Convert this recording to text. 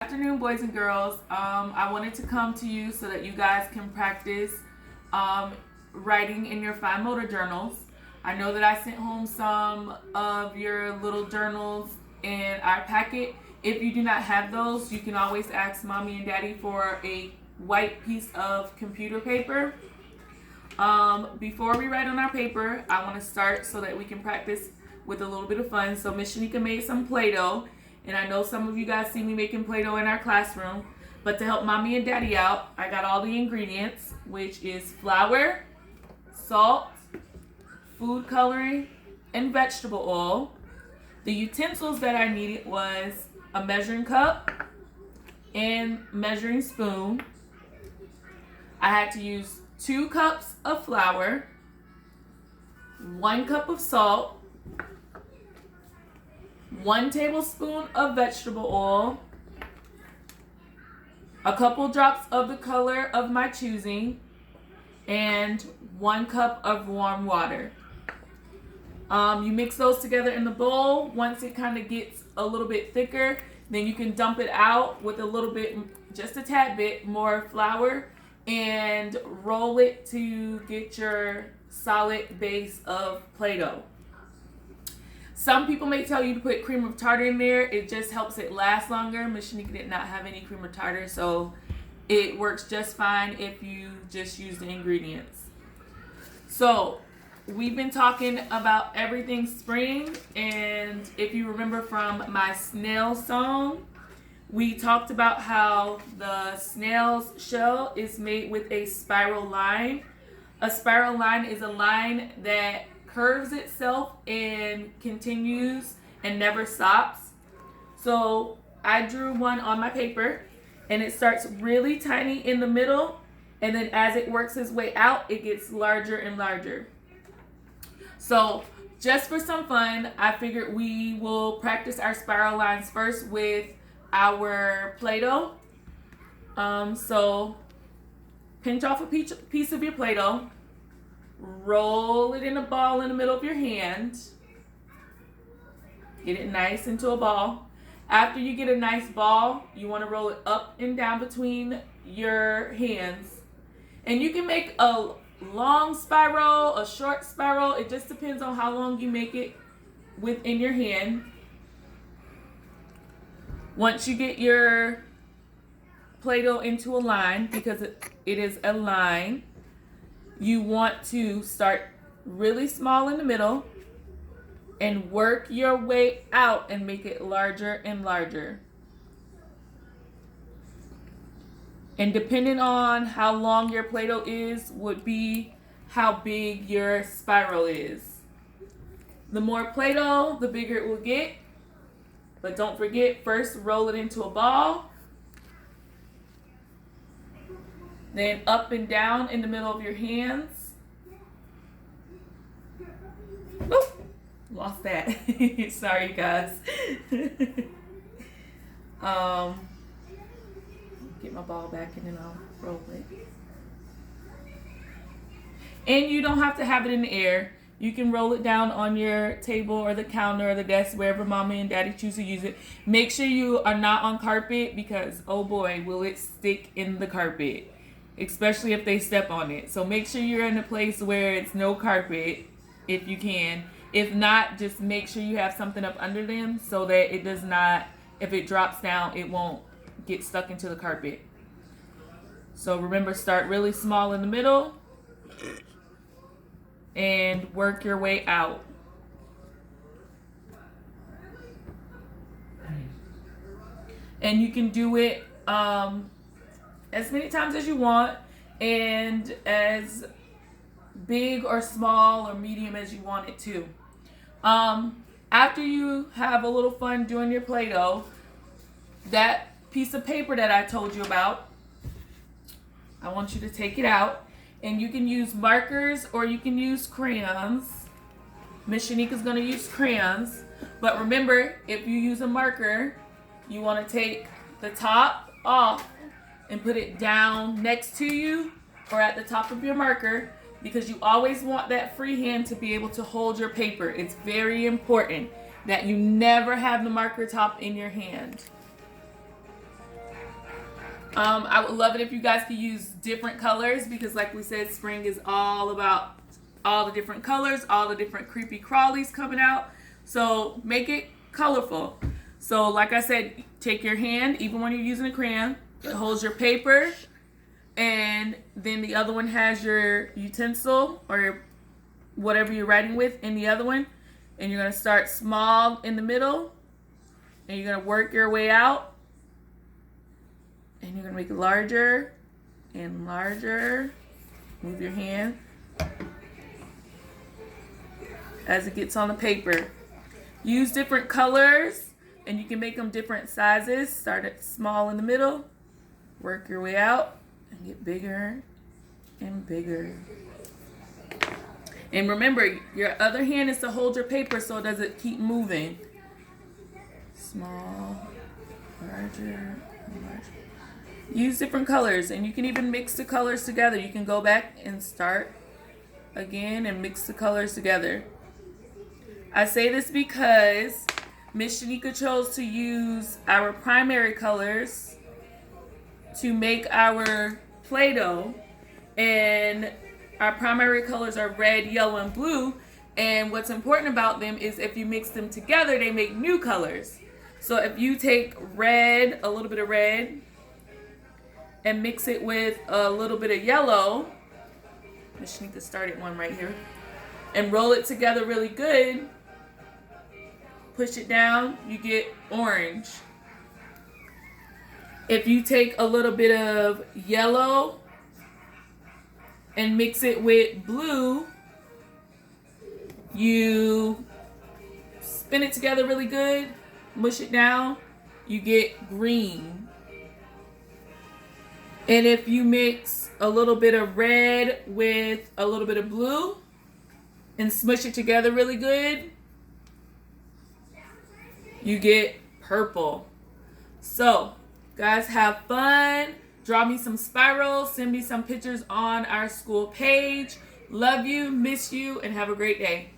Afternoon, boys and girls. I wanted to come to you so that you guys can practice writing in your fine motor journals. I know that I sent home some of your little journals in our packet. If you do not have those, you can always ask mommy and daddy for a white piece of computer paper. Before we write on our paper, I want to start so that we can practice with a little bit of fun. So Miss Shenika made some Play-Doh, and I know some of you guys see me making Play-Doh in our classroom. But to help mommy and daddy out, I got all the ingredients, which is flour, salt, food coloring, and vegetable oil. The utensils that I needed was a measuring cup and measuring spoon. I had to use 2 cups of flour, 1 cup of salt, 1 tablespoon of vegetable oil, a couple drops of the color of my choosing, and 1 cup of warm water. You mix those together in the bowl. Once it kind of gets a little bit thicker, then you can dump it out with a little bit, just a tad bit more flour, and roll it to get your solid base of Play-Doh. Some people may tell you to put cream of tartar in there. It just helps it last longer. Miss Shenika did not have any cream of tartar, so it works just fine if you just use the ingredients. So we've been talking about everything spring, and if you remember from my snail song, we talked about how the snail's shell is made with a spiral line. A spiral line is a line that curves itself and continues and never stops. So I drew one on my paper, and it starts really tiny in the middle, and then as it works its way out, it gets larger and larger. So just for some fun, I figured we will practice our spiral lines first with our Play-Doh. So pinch off a piece of your Play-Doh, roll it in a ball in the middle of your hand, get it nice into a ball. After you get a nice ball, you want to roll it up and down between your hands. And you can make a long spiral, a short spiral. It just depends on how long you make it within your hand. Once you get your Play-Doh into a line, because it is a line, you want to start really small in the middle and work your way out and make it larger and larger. And depending on how long your Play-Doh is would be how big your spiral is. The more Play-Doh, the bigger it will get. But don't forget, first roll it into a ball. Then up and down in the middle of your hands. Oop, lost that. Sorry, guys. Get my ball back and then I'll roll it. And you don't have to have it in the air. You can roll it down on your table or the counter or the desk, wherever mommy and daddy choose to use it. Make sure you are not on carpet, because oh boy, will it stick in the carpet, especially if they step on it. So make sure you're in a place where it's no carpet if you can. If not, just make sure you have something up under them so that it does not, if it drops down, it won't get stuck into the carpet. So remember, start really small in the middle and work your way out. And you can do it as many times as you want, and as big or small or medium as you want it to. After you have a little fun doing your Play-Doh, that piece of paper that I told you about, I want you to take it out, and you can use markers or you can use crayons. Miss Shanika's going to use crayons, but remember, if you use a marker, you want to take the top off and put it down next to you or at the top of your marker, because you always want that free hand to be able to hold your paper. It's very important that you never have the marker top in your hand. I would love it if you guys could use different colors because like we said, spring is all about all the different colors, all the different creepy crawlies coming out. So make it colorful. So like I said, take your hand, even when you're using a crayon, it holds your paper, and then the other one has your utensil or whatever you're writing with in the other one. And you're going to start small in the middle, and you're going to work your way out. And you're going to make it larger and larger. Move your hand as it gets on the paper. Use different colors, and you can make them different sizes. Start at small in the middle, work your way out, and get bigger and bigger. And remember, your other hand is to hold your paper so it doesn't keep moving. Small, larger, and larger. Use different colors, and you can even mix the colors together. You can go back and start again and mix the colors together. I say this because Miss Shenika chose to use our primary colors to make our Play-Doh, and our primary colors are red, yellow, and blue. And what's important about them is if you mix them together, they make new colors. So if you take red, a little bit of red, and mix it with a little bit of yellow, Miss Shenika started one right here, and roll it together really good, push it down, you get orange. If you take a little bit of yellow and mix it with blue, you spin it together really good, mush it down, you get green. And if you mix a little bit of red with a little bit of blue and smush it together really good, you get purple. So, guys, have fun. Draw me some spirals. Send me some pictures on our school page. Love you, miss you, and have a great day.